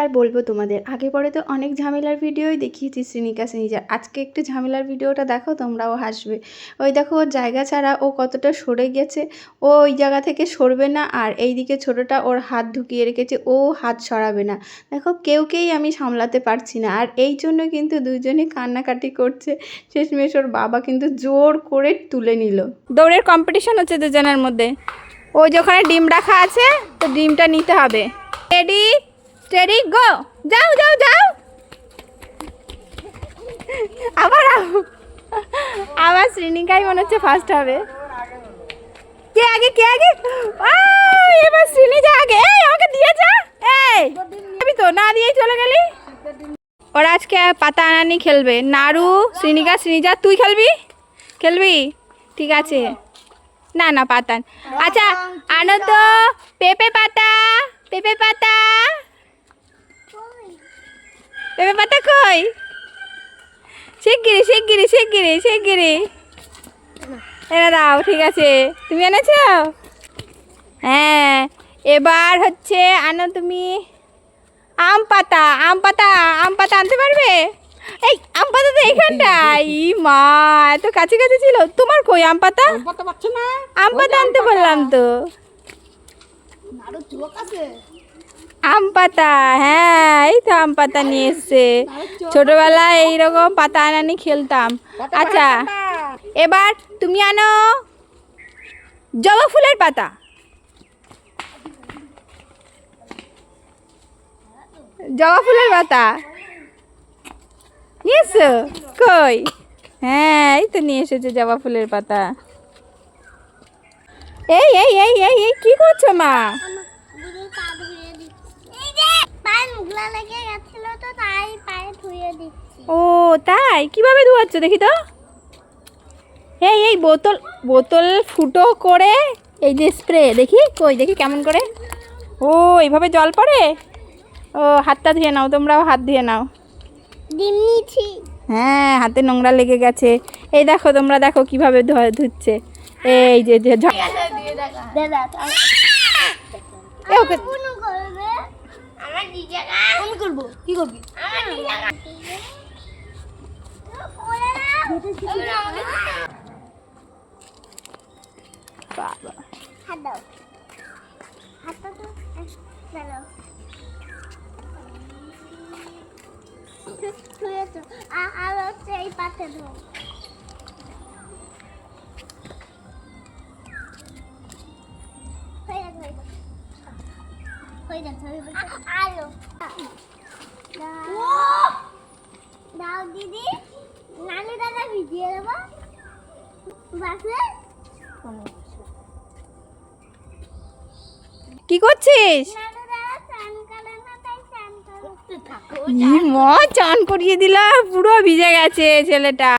আর বলবো তোমাদের, আগে পরে তো অনেক ঝামেলার ভিডিওই দেখিয়েছি শ্রীনিকা শ্রীনিজার। আজকে একটু ঝামেলার ভিডিওটা দেখো, তোমরাও হাসবে। ওই দেখো ওর জায়গা ছাড়া ও কতটা সরে গেছে, ও ওই জায়গা থেকে সরবে না, আর এইদিকে ছোটোটা ওর হাত ঢুকিয়ে রেখেছে, ও হাত সরাবে না। দেখো কেউকেই আমি সামলাতে পারছি না, আর এই জন্য কিন্তু দুইজনই কান্নাকাটি করছে। শেষমেশ ওর বাবা কিন্তু জোর করে তুলে নিল। দৌড়ের কম্পিটিশন হচ্ছে দুজনের মধ্যে। ওই যে ওখানে ডিম রাখা আছে, তো ডিমটা নিতে হবে। রেডি স্টেডি গো, যাও যাও যাও, আবার আবার শ্রীনিকাই মনে হচ্ছে ফার্স্ট হবে। কে আগে কে আগে? এবার শ্রীনিকা আগে। এই আমাকে দিয়ে যা, এই আমি তো না দিয়েই চলে গেলি। ওরা আজকে পাতা আনানি খেলবে, নাড়ু শ্রীনিকা শ্রীনিজা। তুই খেলবি? খেলবি, ঠিক আছে। না না পাতা, আচ্ছা আনো তো পেঁপে পাতা। পেঁপে পাতা, পেঁপে পাতা কই? শিগগিরি শিগগিরি শিগগিরি শিগগিরি এনে দাও। ঠিক আছে, তুমি এনেছ? হ্যাঁ, এবার হচ্ছে আনো তুমি আম পাতা। আম পাতা, আম পাতা আনতে পারবে? এই আম পাতা তো এইখানটায়। ই মা, এত কাছে কাছে ছিল। তোমার কই আম পাতা? আম পাতা আনতে বললাম তো। আম পাতা, হ্যাঁ এই তো আম পাতা নিয়ে এসছে। ছোটবেলায় এইরকম পাতা আনানি খেলতাম। আচ্ছা এবার তুমি আনো জবা ফুলের পাতা। জবা ফুলের পাতা নিয়ে এসছো কই? হ্যাঁ এই তো নিয়ে এসেছে জবা ফুলের পাতা। এই এই এই এই এই কি করছো মা? ও তাই, কিভাবে ধোয়াচ্ছ দেখি তো? এই এই বোতল বোতল ফুটো করে এই যে স্প্রে, দেখি কই দেখি কেমন করে। ও এইভাবে জল পড়ে। ও হাতটা ধুয়ে নাও, তোমরাও হাত ধুয়ে নাও। হ্যাঁ হাতে নোংরা লেগে গেছে। এই দেখো তোমরা দেখো কিভাবে ধুচ্ছে। এই যে দাও দিদি, নানু দাদা ভিজিয়ে দেবো বাসে। কি করছিস? চান করিয়ে দিলা, পুরো ভিজে গেছে ছেলেটা।